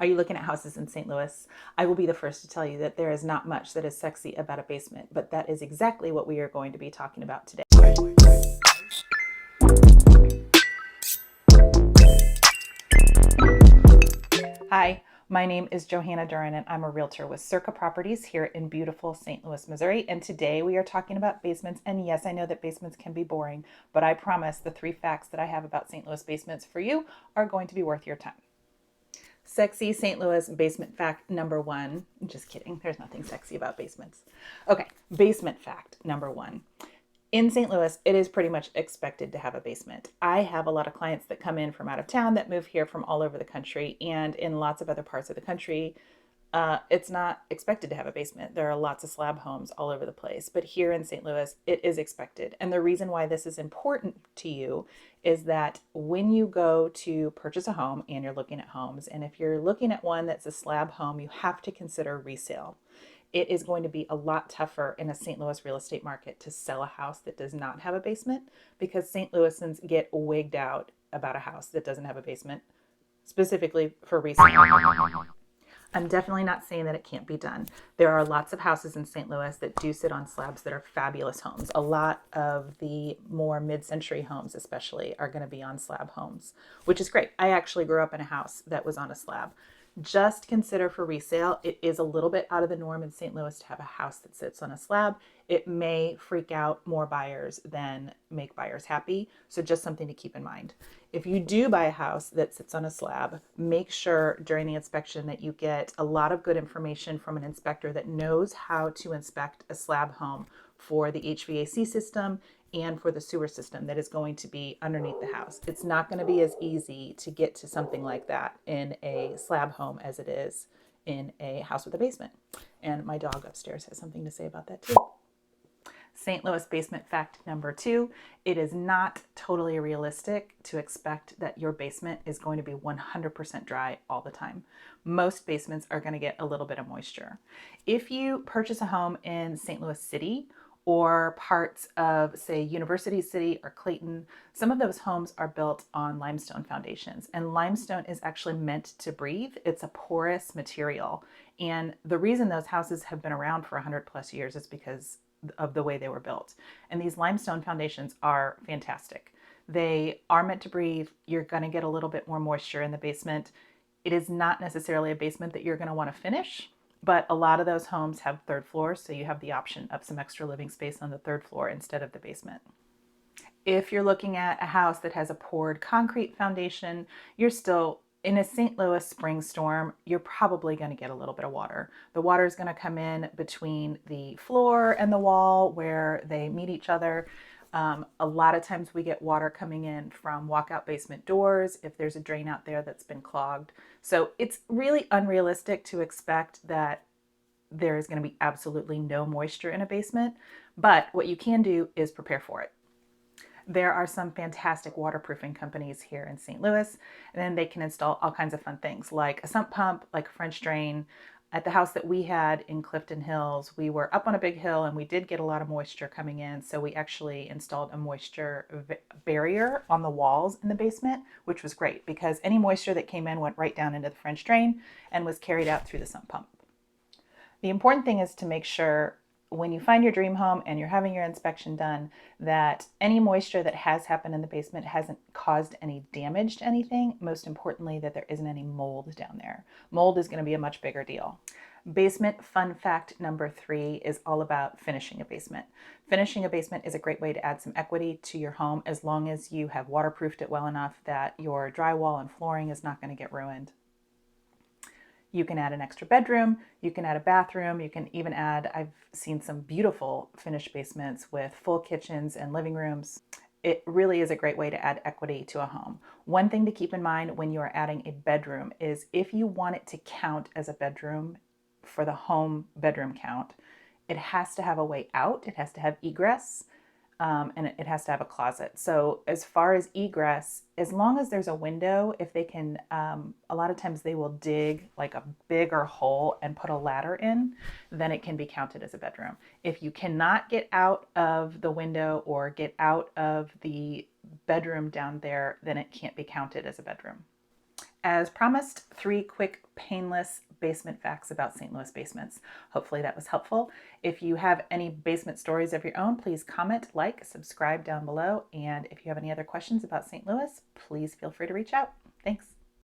Are you looking at houses in St. Louis? I will be the first to tell you that there is not much that is sexy about a basement, but that is exactly what we are going to be talking about today. Hi, my name is Johanna Dueren and I'm a realtor with Circa Properties here in beautiful St. Louis, Missouri. And today we are talking about basements. And yes, I know that basements can be boring, but I promise the 3 facts that I have about St. Louis basements for you are going to be worth your time. Sexy St. Louis basement fact number 1. Just kidding. There's nothing sexy about basements. Okay, basement fact number 1. In St. Louis, it is pretty much expected to have a basement. I have a lot of clients that come in from out of town that move here from all over the country, and in lots of other parts of the country, it's not expected to have a basement. There are lots of slab homes all over the place, but here in St. Louis, it is expected. And the reason why this is important to you is that when you go to purchase a home and you're looking at homes, and if you're looking at one that's a slab home, you have to consider resale. It is going to be a lot tougher in a St. Louis real estate market to sell a house that does not have a basement because St. Louisans get wigged out about a house that doesn't have a basement, specifically for resale. I'm definitely not saying that it can't be done. There are lots of houses in St. Louis that do sit on slabs that are fabulous homes. A lot of the more mid-century homes especially are going to be on slab homes, which is great. I actually grew up in a house that was on a slab. Just consider for resale, it is a little bit out of the norm in St. Louis to have a house that sits on a slab. It may freak out more buyers than make buyers happy. So just something to keep in mind. If you do buy a house that sits on a slab, make sure during the inspection that you get a lot of good information from an inspector that knows how to inspect a slab home for the HVAC system and for the sewer system that is going to be underneath the house. It's not going to be as easy to get to something like that in a slab home as it is in a house with a basement. And my dog upstairs has something to say about that too. St. Louis basement fact number 2, it is not totally realistic to expect that your basement is going to be 100% dry all the time. Most basements are going to get a little bit of moisture. If you purchase a home in St. Louis City or parts of, say, University City or Clayton, some of those homes are built on limestone foundations. And limestone is actually meant to breathe. It's a porous material. And the reason those houses have been around for 100 plus years is because of the way they were built. And these limestone foundations are fantastic. They are meant to breathe. You're going to get a little bit more moisture in the basement. It is not necessarily a basement that you're going to want to finish, but a lot of those homes have 3rd floors, so you have the option of some extra living space on the 3rd floor instead of the basement. If you're looking at a house that has a poured concrete foundation, you're still in a St. Louis spring storm, you're probably going to get a little bit of water. The water is going to come in between the floor and the wall where they meet each other. A lot of times we get water coming in from walkout basement doors if there's a drain out there that's been clogged. So it's really unrealistic to expect that there is going to be absolutely no moisture in a basement. But what you can do is prepare for it. There are some fantastic waterproofing companies here in St. Louis, and then they can install all kinds of fun things like a sump pump, like a French drain. At the house that we had in Clifton Hills, we were up on a big hill and we did get a lot of moisture coming in. So we actually installed a moisture barrier on the walls in the basement, which was great because any moisture that came in went right down into the French drain and was carried out through the sump pump. The important thing is to make sure when you find your dream home and you're having your inspection done that any moisture that has happened in the basement hasn't caused any damage to anything. Most importantly, that there isn't any mold down there. Mold is going to be a much bigger deal. Basement fun fact number 3 is all about finishing a basement. Finishing a basement is a great way to add some equity to your home as long as you have waterproofed it well enough that your drywall and flooring is not going to get ruined. You can add an extra bedroom, you can add a bathroom, you can even add, I've seen some beautiful finished basements with full kitchens and living rooms. It really is a great way to add equity to a home. One thing to keep in mind when you are adding a bedroom is if you want it to count as a bedroom for the home bedroom count, it has to have a way out, it has to have egress, and it has to have a closet. So as far as egress, as long as there's a window, if they can, a lot of times they will dig like a bigger hole and put a ladder in, then it can be counted as a bedroom. If you cannot get out of the window or get out of the bedroom down there, then it can't be counted as a bedroom. As promised, 3 quick, painless basement facts about St. Louis basements. Hopefully that was helpful. If you have any basement stories of your own, please comment, like, subscribe down below. And if you have any other questions about St. Louis, please feel free to reach out. Thanks.